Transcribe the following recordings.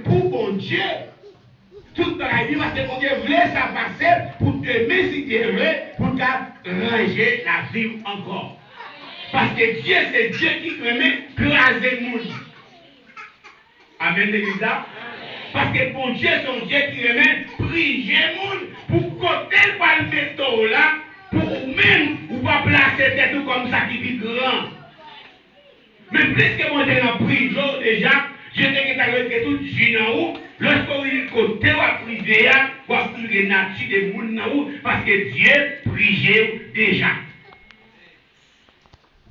pour bon Dieu, tout dans la vie, parce que bon Dieu voulait ça passer pour te méditer, pour ranger la vie encore. Parce que Dieu, c'est Dieu qui permet craser le monde. Amen, l'église. Parce que bon Dieu, son Dieu qui remet prier le monde pour côté par le métaux là, pour même ou pas placer tête comme ça qui vit grand. Mais plus que moi j'ai en prison déjà, je t'ai que tout jeune en haut, lorsqu'on est côté ou à priver, ou à priver la nature des monde en haut, parce que Dieu prie déjà.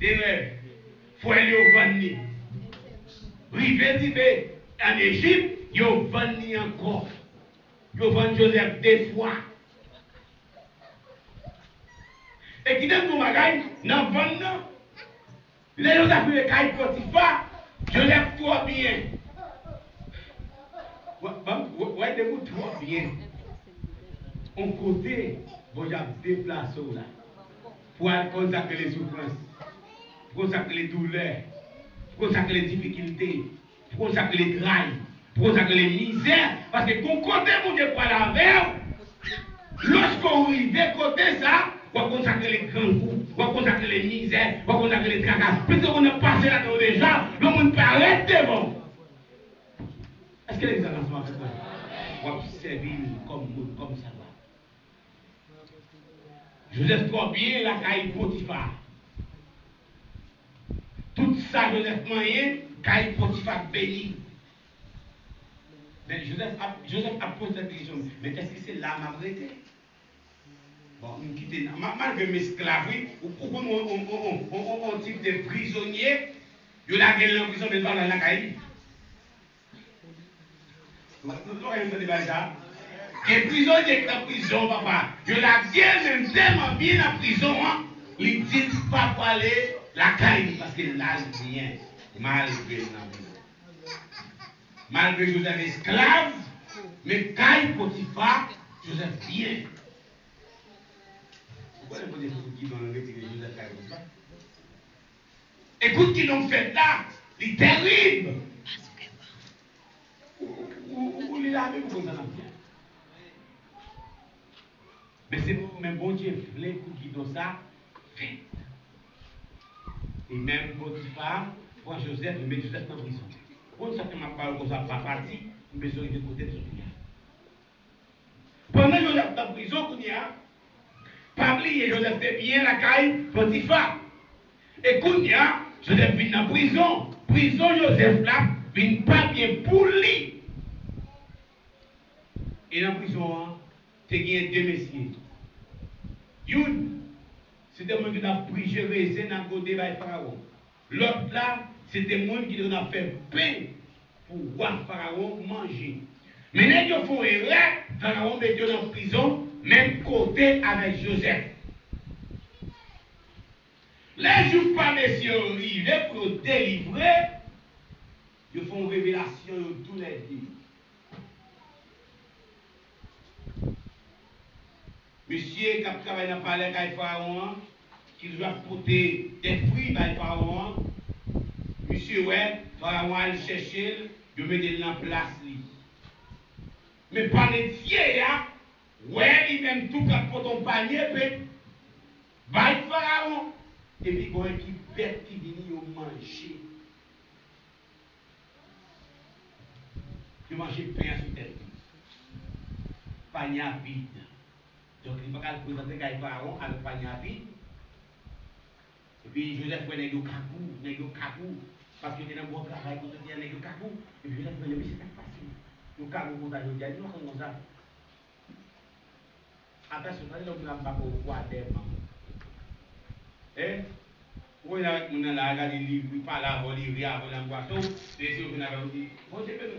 D'ailleurs, il faut aller au Vanni. Rivé en Égypte, il y a Vanni encore. Il y a Vanni Joseph deux fois. Et qui donne ton bagage, dans Vanni, les gens ont fait le caille Potiphar, je lève trop bien. Ouais, de vous trop bien. On côté, bon, j'ai déplacé là. Pour consacrer les souffrances, pour consacrer les douleurs, pour consacrer les difficultés, pour consacrer les trailles, pour consacrer les misères. Parce que quand côté, mon Dieu, pour la verre, lorsqu'on arrive côté ça, on va consacrer les grands coups, on va consacrer les misères, on va consacrer les tracas. Puisqu'on est passé là-dedans déjà, le monde paraît devant. Est-ce que les exemples sont avec moi? On va observer comme ça va. Joseph trop bien la caille Potiphar. Tout ça, Joseph moyen, caille Potiphar béni. Mais Joseph a posé la question, mais est-ce que c'est là ma vérité? Bon, on quitte, malgré mes esclaves, on type de prisonnier, il y a la gueule en prison, mais pas dans la caille. Nous avons ça. Les prisonniers en prison, papa, il y a la gueule même tellement bien en prison, ils disent pas parler la caille, parce que là, il vient malgré la prison. Malgré Joseph esclave, mais caille Potiphar, Joseph bien. Pourquoi les qui ont retiré Joseph caille Potiphar? Écoute qui l'ont fait là, c'est terrible. Où il a même comme ça bien. Mais c'est même bon Dieu voulait qu'il guide ça, fait. Et même Potiphar, prend Joseph, il met Joseph en prison. Pour ça que ma parole comme ça pas parti, il me besoin de côté de ce qu'il y a. Pendant Joseph est en prison, il y a, pas oublier Joseph fait bien la caille Potiphar. Et quand il y a, Joseph vient en prison. Prison Joseph là, vient pas bien pour lui. Et dans la prison, tu as deux messieurs. Une, c'était moi qui a pris Jérémie dans le côté de Pharaon. L'autre là, c'était moi qui a fait pain pour voir Pharaon manger. Mais les gens font erreur, Pharaon met dans la prison, même côté avec Joseph. Les jours pas messieurs arrivés pour délivrer, ils font révélation tous les jours. Monsieur qui a travaillé dans le palais de Pharaon, qui doit porter des fruits à Pharaon, monsieur, ouais, Pharaon a cherché, il met dans la place. Mais par les vieillards, ouais, il même tout quand pour ton panier, puis, bah, Pharaon. Et puis, il y a une bête qui vient manger. Il mange pain sur tête. Panier vide. Donc, il va présenter Gaï Pharaon avec panier vide. Et puis, Joseph prenait le capou, parce qu'il était dans le bon travail, pour te dire, le capou. Et puis, Joseph prenait, mais c'est pas facile. Le capou, pour t'aller, il dit, nous, comme ça. Après, ce temps, il n'a pas pour voir des mains. Eh? Où il a regardé le livre, il parle avant, il rit avant la boisson, et si on a dit, bon, c'est pas nous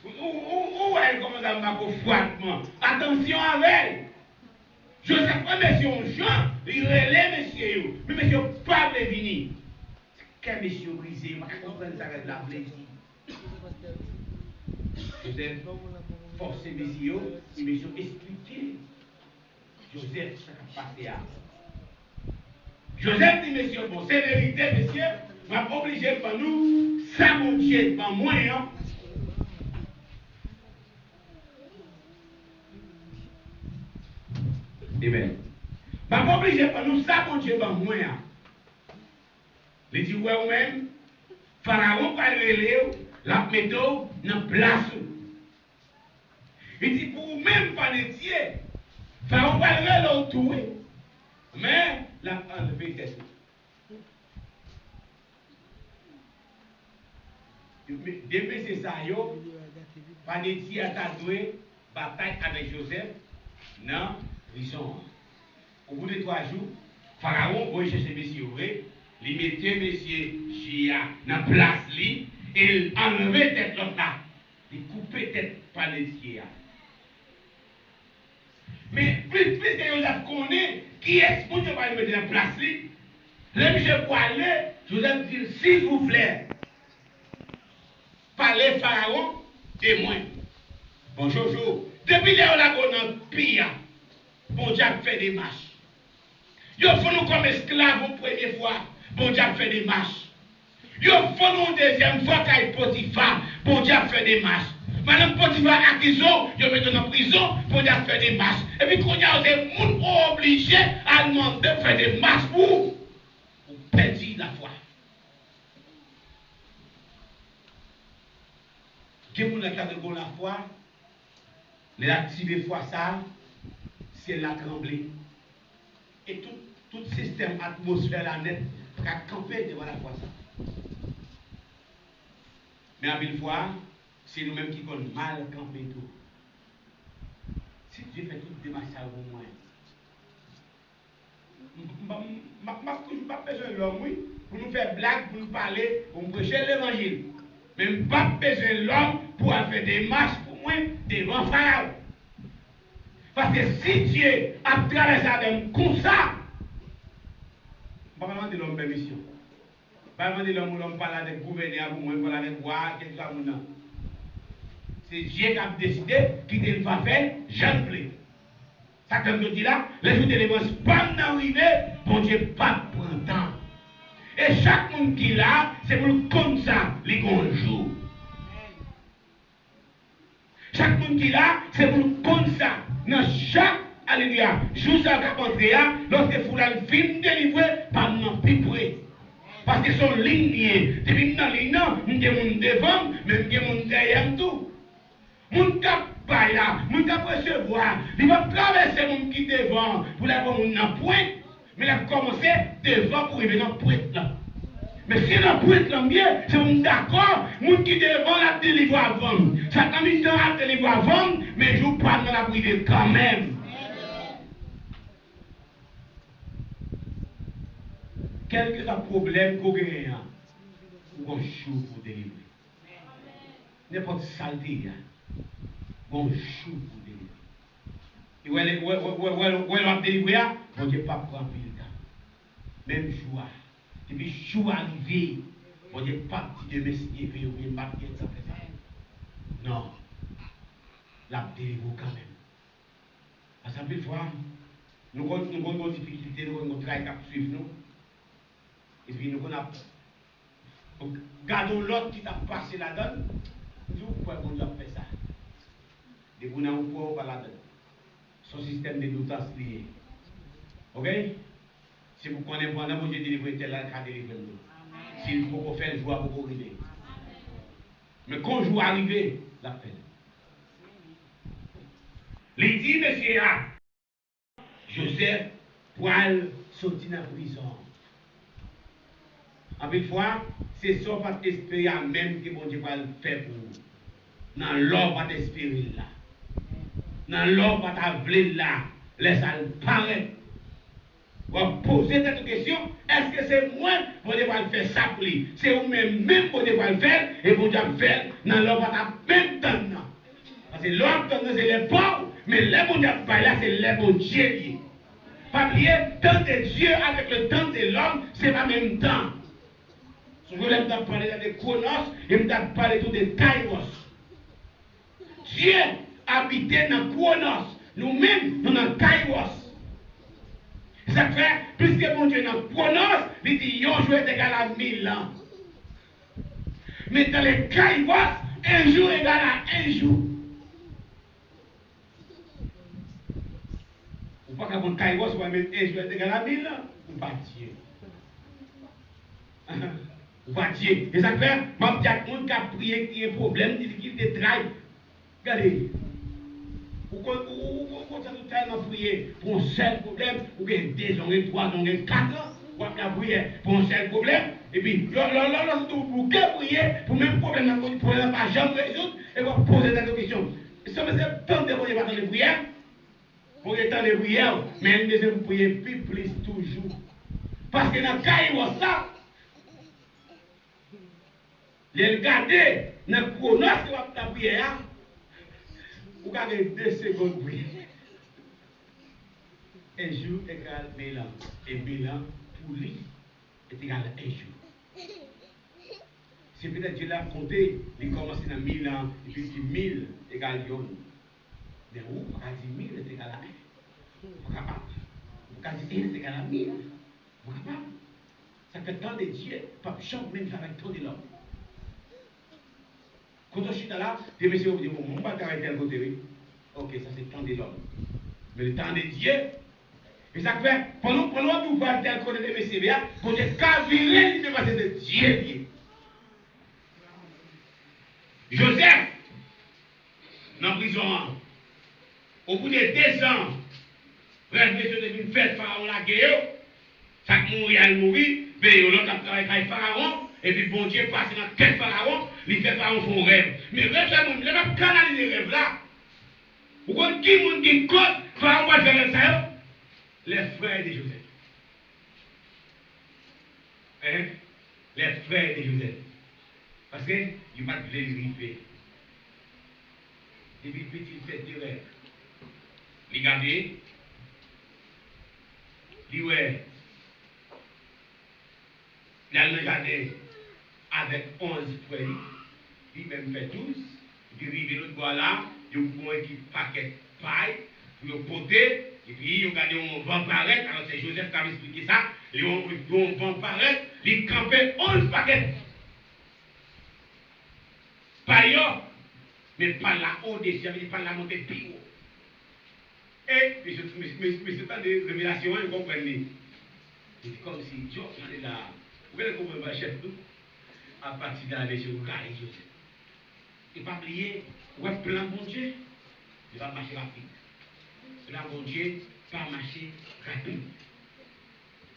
où elle commence à marquer froidement? Attention avec elle. Joseph, monsieur, Jean, il relève monsieur, mais monsieur, pas venir. Quel monsieur brisé, je comprends ça avec la plaisir. Joseph, forcez monsieur, et monsieur, expliquez. Joseph, ça a passé à. Joseph dit, monsieur, bon, c'est vérité, monsieur, Je suis obligé pour nous, ça mon Dieu, par moyen. Amen. Je suis obligé pour nous, ça mon Dieu, par moyen. Il dit, ouais, même, Pharaon va le la méthode dans place. Il dit, pour vous-même, pas de Dieu, Pharaon va le tout. Mais, la enlevé tête. Depuis c'est ça, pas de Dieu à joué bataille avec Joseph dans prison. Au bout de 3 jours, Pharaon va chercher messieurs, il mettait messieurs Gia dans place, et il enlevait tête l'autre là, il coupait tête par les dieux. Mais plus que Joseph connaît qui est-ce que Dieu va le mettre dans place, là, je peux aller, Joseph dit, s'il vous plaît, parlez Pharaon et moi. Bon Jojo, depuis là, on a dans pire, bon Dieu fait des marches. Il faut nous comme esclaves une première fois, bon Dieu fait des marches. Il faut nous une deuxième fois qu'à Potiphar, bon Dieu fait des marches. Madame Potiphar a prison, il met en prison, bon Dieu fait des marches. Et puis quand il y a des gens obligés à demander de faire des marches pour perdre la foi. Qui vous n'a pas de la foi, les activer foi ça, c'est la trembler. Et tout système atmosphère la net a campé devant la foi ça. Mais à mille fois, c'est nous-mêmes qui connaissons mal camper tout. Si Dieu fait toute démarche à vous, moi, je n'ai pas besoin de l'homme, oui, pour nous faire blague, pour nous parler, pour nous prêcher l'évangile. Mais je n'ai pas besoin de l'homme pour faire des marches pour moi devant Pharaon. Parce que si Dieu a traversé avec comme ça, je ne vais pas demander l'homme permission. Je ne vais pas demander l'homme parler avec le gouverneur, pour moi, parler avec moi, quelque chose. C'est Dieu qui a décidé qu'il ne va faire, j'en plais. Ça, comme je dis là, les jours de l'évangile, pas d'arriver, bon Dieu, pas de prendre temps. Et chaque monde qui est là, c'est pour comme ça, les grands jours. Chaque monde qui est là, c'est pour comme ça. Dans chaque, alléluia, jour ça va rentrer là, lorsque vous la film délivré, pas non plus près. Parce que son ligne, depuis dans ligne, nous avons devant, mais nous avons derrière tout. Moun kap bay là, moun kap recevoir, il va traverser moun qui devant pour la voir moun nan pointe, mais il a commencé devant pour arriver dans pointe là. Mais si dans pointe là mieux, c'est moun d'accord, moun qui devant la délivre avant. Ça t'a mis dans la délivre avant, mais je pas dans la privé quand même. Quel que soit le problème qu'on gagne, on joue pour délivrer. N'importe saleté. Bonjour pour délivrer. Et où elle va délivrer, bon Dieu pas prendre le temps. Même joie. Depuis jour arrivé, bon Dieu pas dit de me signer, puis on vient pas bien ça fait ça. Non. La délivrer quand même. Parce que une fois, nous avons une difficulté, nous avons un travail qui suivre nous. Et puis nous avons gardons l'autre qui t'a passé là-dedans. Nous pouvons bon Dieu faire ça. Et vous n'avez pas là-dedans. Son système de doutance lié. Ok? Si vous connaissez pendant que Dieu délivre tel là, il délivre nous. S'il faut faire joie pour arriver. Mais quand jour arrivé, la peine. Il dit, monsieur A, Joseph, poil sorti dans la prison. En une fois, c'est ça pas espérer même que bon Dieu va le faire pour vous. Dans l'or pas d'espérer là. Dans l'or pas t'avler là. Laisse-le paraître. Vous posez cette question, est-ce que c'est moi qui vais le faire ça pour lui? C'est vous-même qui devez le faire et vous devez le faire dans l'or pas même temps. Parce que l'or c'est les pauvres, mais les bons là c'est les bons Dieu. Pas oublier, temps de Dieu avec le temps de l'homme, c'est pas même temps. Je voulais parler de Chronos et je vais parler de Kairos. Dieu habitait dans Chronos. Nous-mêmes, nous dans Kairos. Ça fait, puisque mon Dieu dans Chronos, il dit, yon joué égal à 1000 ans. Mais dans les cailloux, un jour égale à un jour. Ou pas qu'à mon cailloux, soit mettre un jour égale à 1000 ans. Ou pas Dieu. Ou pas Dieu. Et ça fait, ma petite monde qui a prié, qui a un problème, qui te trahi. Regardez. Ou quand ça nous tellement prier pour un seul problème, ou bien 2 ans, 3 ans, 4 ans, ou bien prier pour un seul problème, et puis, vous prier pour le même problème, pour ne pas jamais résoudre, et vous poser des questions. Ça veut dire tant de prières, pas de prières, pour le temps de prières, mais vous priez plus toujours. Parce que dans le cas où ça, les regarder dans le chronos que la prière, vous avez 2 secondes pour prier. Un jour égale 1000 ans. Et 1000 ans pour lui est égal à un jour. C'est peut-être Dieu l'a compté, il commence dans 1000 ans, et puis il dit 1000 égale 1. Mais où, on a dit 1000 est égal à 1. Vous capable. Vous avez dit 1 est égal à 1000. Vous capable. Ça fait tant de Dieu, pas chante même avec tant de l'homme. Quand je suis là, des messieurs vous disent, bon, on va t'arrêter à côté, oui. Ok, ça c'est le temps de l'homme. Mais le temps de Dieu, et ça fait, pendant que vous parlez tel côté de messieurs, vous êtes caviré, il passer de Dieu. Joseph, dans la prison, au bout de 2 ans, frère, monsieur devine faire Pharaon la guerre, ça mourir, il mourit, mais l'autre a travaillé avec Pharaon, et puis bon Dieu passe dans quel Pharaon, il fait Pharaon son rêve. Mais rêve, ça, il ne va pas canaliser le rêve là. Vous comprenez qui dit cause, Pharaon va faire ça, les frères de Joseph. Hein? Les frères de Joseph. Parce que il m'a vérifié. Et puis petit fait des rêves. Regardez. Il ouais. Il a regardé avec 11 frères. Il même fait 12. Il arrive l'autre bois là. Il prend un paquet de paille. Pour le porter. Et puis il a regardé un vent paraître. Alors c'est Joseph qui a expliqué ça. Il a un vent paraître. Il campait 11 paquets. Pas yo, mais pas la haut des cieux, pas la montée plus haut. Et, mais c'est pas des révélations, vous comprenez. C'est comme si Dieu était là. Vous voyez comment va chef tout à partir de la légion, vous regardez Joseph. Et pas oublier, vous avez plein bon Dieu, il va marcher rapide. Plein bon Dieu, pas marcher rapide.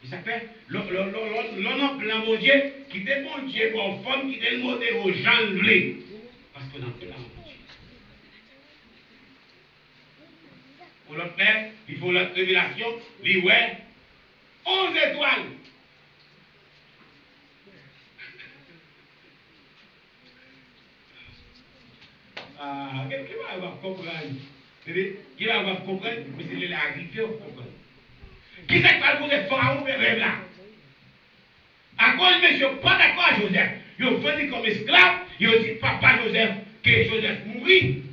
Il s'appelle l'homme plein bon Dieu, qui est bon Dieu pour femme, qui est le mot aux gens vlés. Parce qu'on a plein bon Dieu. Pour l'autre père, il faut la révélation, il ouais, 11 étoiles. Ah, qui va avoir comprendre? Qui va avoir comprendre? Mais c'est la arrivée au comprendre. Qui c'est qui va poser Pharaon faire rêve là? À cause de monsieur, pas d'accord à Joseph. Il a vendu comme esclave, il a dit papa Joseph, que Joseph mourit.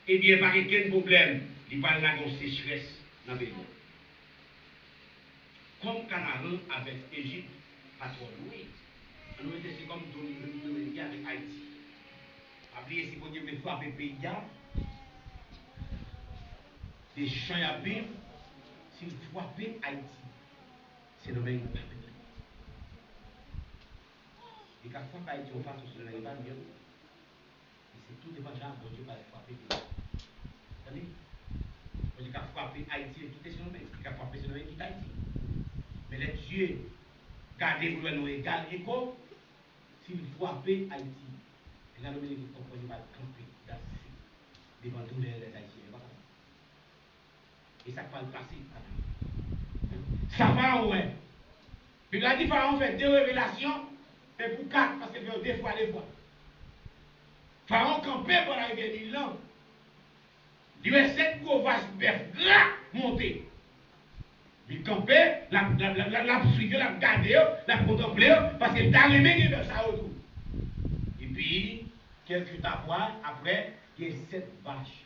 Eh bien, pas aucun problème. Il parle là de sécheresse dans le pays. Comme Canaan avec Égypte, pas trop loin. Nous étions comme Dominica avec Haïti. Après, si vous voulez frapper le pays, des champs à vivre, si vous frappez Haïti, c'est le même peuple. Et quand vous frappez Haïti, on passe sur le même peuple. C'est tout dépend de gens qui vont frapper. Vous savez? On dit qu'à frapper Haïti, tout est sur le même. Qu'à frapper sur le même qui est Haïti. Mais les dieux, gardez pour nous égal écho, si vous frappez Haïti, et là, vous comprenez pas camper devant tous les Haïtiens. Et ça va le passer. Ça va, ouais. Puis là, dit Pharaon fait 2 révélations, et pour 4, parce qu'il fait 2 fois les fois. Pharaon campait pour l'arrivée de l'île. Il y avait 7 gros vaches bœufs gras montés. Il campait, la suivait, la gardait, la contemplait, parce qu'il t'a remis de ça autour. Et puis, quelques temps après, il y a 7 vaches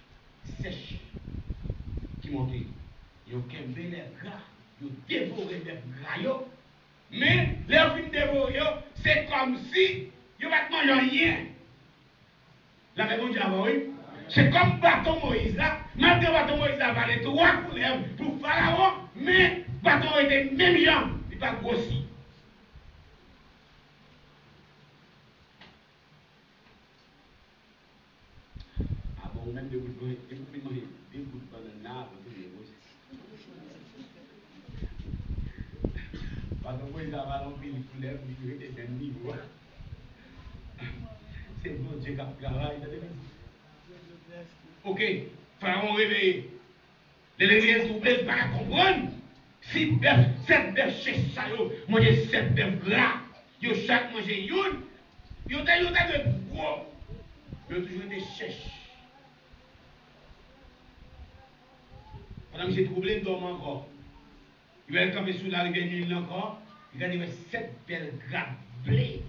sèches qui montaient. Ils ont campé les gras, ils ont dévoré les gras. Mais, les fins dévorés, c'est comme si Ils ne vont pas manger rien. La réponse dit oui. C'est comme bâton Moïse là. Même que bâton Moïse a valé 3 couleurs pour Pharaon, mais bâton était même genre. Il n'est pas grossi. Ah bon, même des bouts de banane, bâton Moïse a valé une couleur, il était même niveau. C'est bon Dieu qui a travaillé. Ok, Pharaon réveillé. Les réveillés troublés, pas comprendre. 6 bœufs, 7 bœufs chez ça, manger 7 bœufs gras. Yo chaque manger une. Yo t'as de gros. Yo toujours des chèches. Pendant que j'ai troublé, il dorme encore. Il va camper sous la rivière Nil encore. Il va dire 7 belles grappes blé.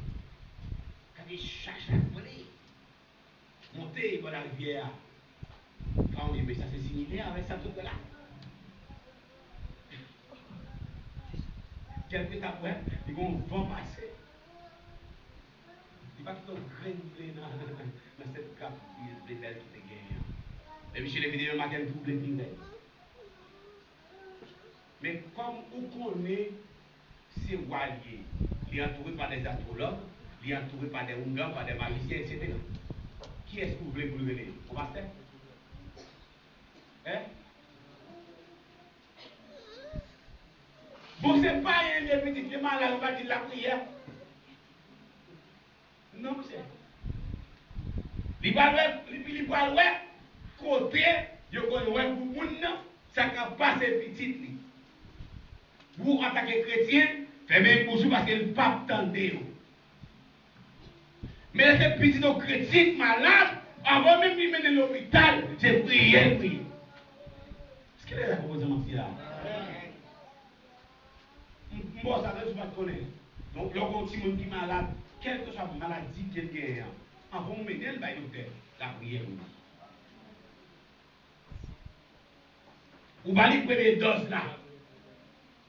Quand il cherche à blé. Monter dans la rivière. Pharaon dit, mais ça c'est similaire avec ça tout là. Quelques temps après, ils vont passer. Il va tout grain de blé dans cette grappe de blé qui est gagnée. Et puis chez les vidéos, il y a tout blé qui est. Mais comme on connaît ces waliers, il est entouré par des astrologues, il est entouré par des hongars, par des magiciens, etc. Qui est-ce que vous voulez vous lever? Au pasteur? Hein? Bon, c'est pas un des petits malades, on va dire la prière. Non, c'est. Il va le côté, il va le pour moun, ça va passer petit. Vous attaquez chrétien, fermez pour parce que le pape tendez. Mais ces petits chrétiens malades, avant même de mener l'hôpital, c'est prier. Est-ce qu'il est là pour vous dire là? Bon, ça ne se pas connaître. Donc, le petit monde qui est malade, quelle que soit la maladie qu'il gagne, avant de mener le docteur, la prière. Vous allez prendre les doses là.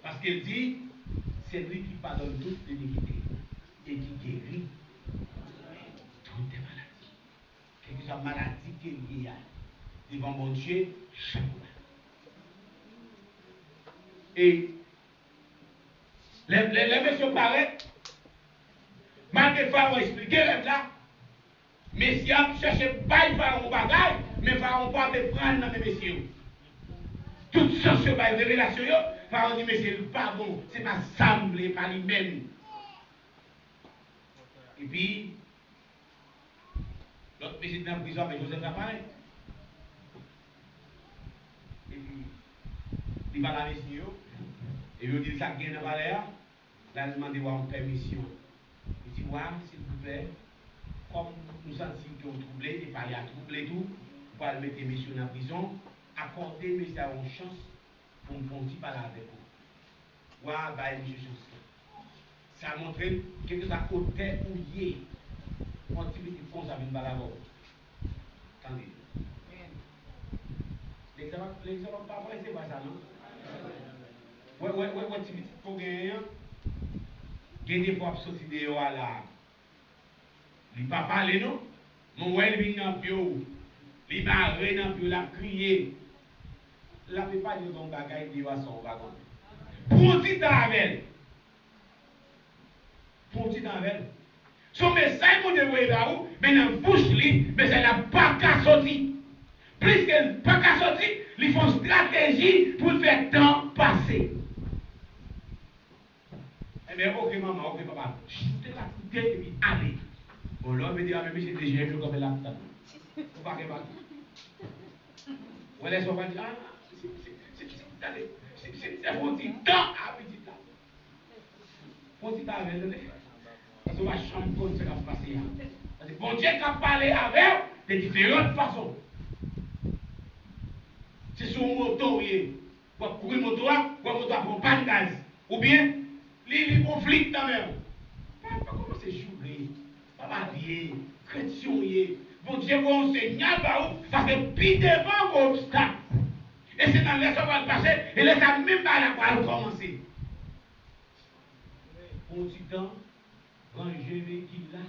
Parce qu'il dit, c'est lui qui pardonne toute l'iniquité et qui guérit toutes les maladies. Quelle que soit la maladie qu'il y a, devant mon Dieu, chaque fois. Et les messieurs paraissent, malgré Pharaon expliqué là, messieurs cherchent pas Pharaon bagaille, mais Pharaon pas te prendre dans les messieurs. Toutes sortes de révélations, Pharaon dit, mais c'est le pardon, c'est pas semblé par lui-même. Et puis, l'autre monsieur dans la prison avec Joseph Appareil. Et puis, il va à la messieurs, et il dit, ça gagne dans la valeur, là, il demande une permission. Il dit, ouais, s'il vous plaît, comme nous sentons que vous troublez, et pas à troubler tout, pour aller mettre messieurs dans la prison, accorder messieurs une chance pour me conduire par là avec vous. Ouais, bah, monsieur chance. Ça montre que ça côté ou yé. On dit que ça vient de la voix. Attendez. L'exemple pas vrai, c'est pas ça, non? Ouais, tu faut gagner. Gagner pour sortir de là. Il ne va pas parler, non? Mon ouais, il vient dans le bio. Il va rire dans le bio, il a crié. La plupart de nos bagages, ils sont en wagon. Pour un petit temps avec. Pour un petit temps avec. Son message, mon Dieu, là-haut, mais dans la bouche, mais ça n'a pas qu'à sortir. Plus qu'elle n'a pas qu'à sortir, ils font stratégie pour faire temps passer. Eh bien, ok, maman, ok, papa. Chutez la tête et puis allez. Bon, l'homme me dit, ah, mais c'est déjà mieux comme là. Faut pas qu'elle va. Ou elle est sur le dire, ah, c'est un petit temps à petit temps. Petit temps avec elle. Parce que ma chambre pour ce qui va se passer. Parce que bon Dieu qui a parlé avec de différentes façons. C'est sur une moto, pour courir une moto, pour moto prend pas de gaz. Ou bien, les conflits dans même. Pas commencer à jouer, pas habiller, chrétien. Bon Dieu va enseigner parce que puis devant vos obstacles. Et c'est dans les va passer, et les amis même pas la quoi commencer. Pour un petit temps, quand je vais qu'il là,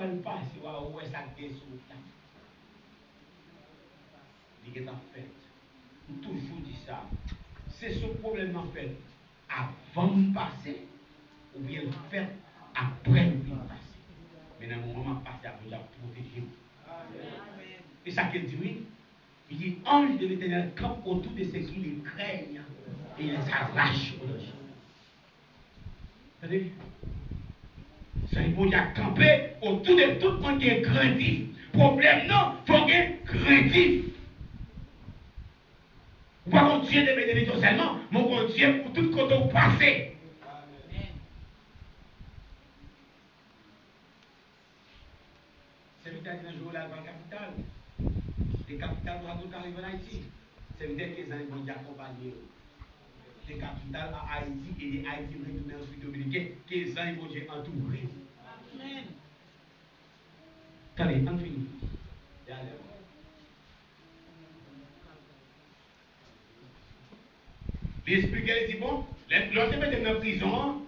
le passé, où est-ce que tu sur là? Il est en fait. Toujours dit ça. C'est ce problème en fait. Avant de passer, ou bien le faire après de passer. Mais dans le moment passé, après, il a protégé. Et ça qu'il dit, oui. Il dit, ange de l'éternel campe autour de ceux qui les craignent et les arrache au danger. Vous savez? Ça il faut camper autour de tout le monde qui est craintif. Problème non, il faut qu'il être craintif. Vous ne pouvez pas continuer de bénédiction seulement, mais on continue pour tout côté au passé. C'est peut-être un jour là dans la capitale. Les capitales doivent arriver en Haïti. C'est peut-être que les gens vont accompagner les capitales à Haïti et les Haïti vont retourner en République dominicaine, que les gens vont entourer. Amen. Attendez, on finit. L'esprit qu'elle dit, bon, lorsque vous êtes dans la prison,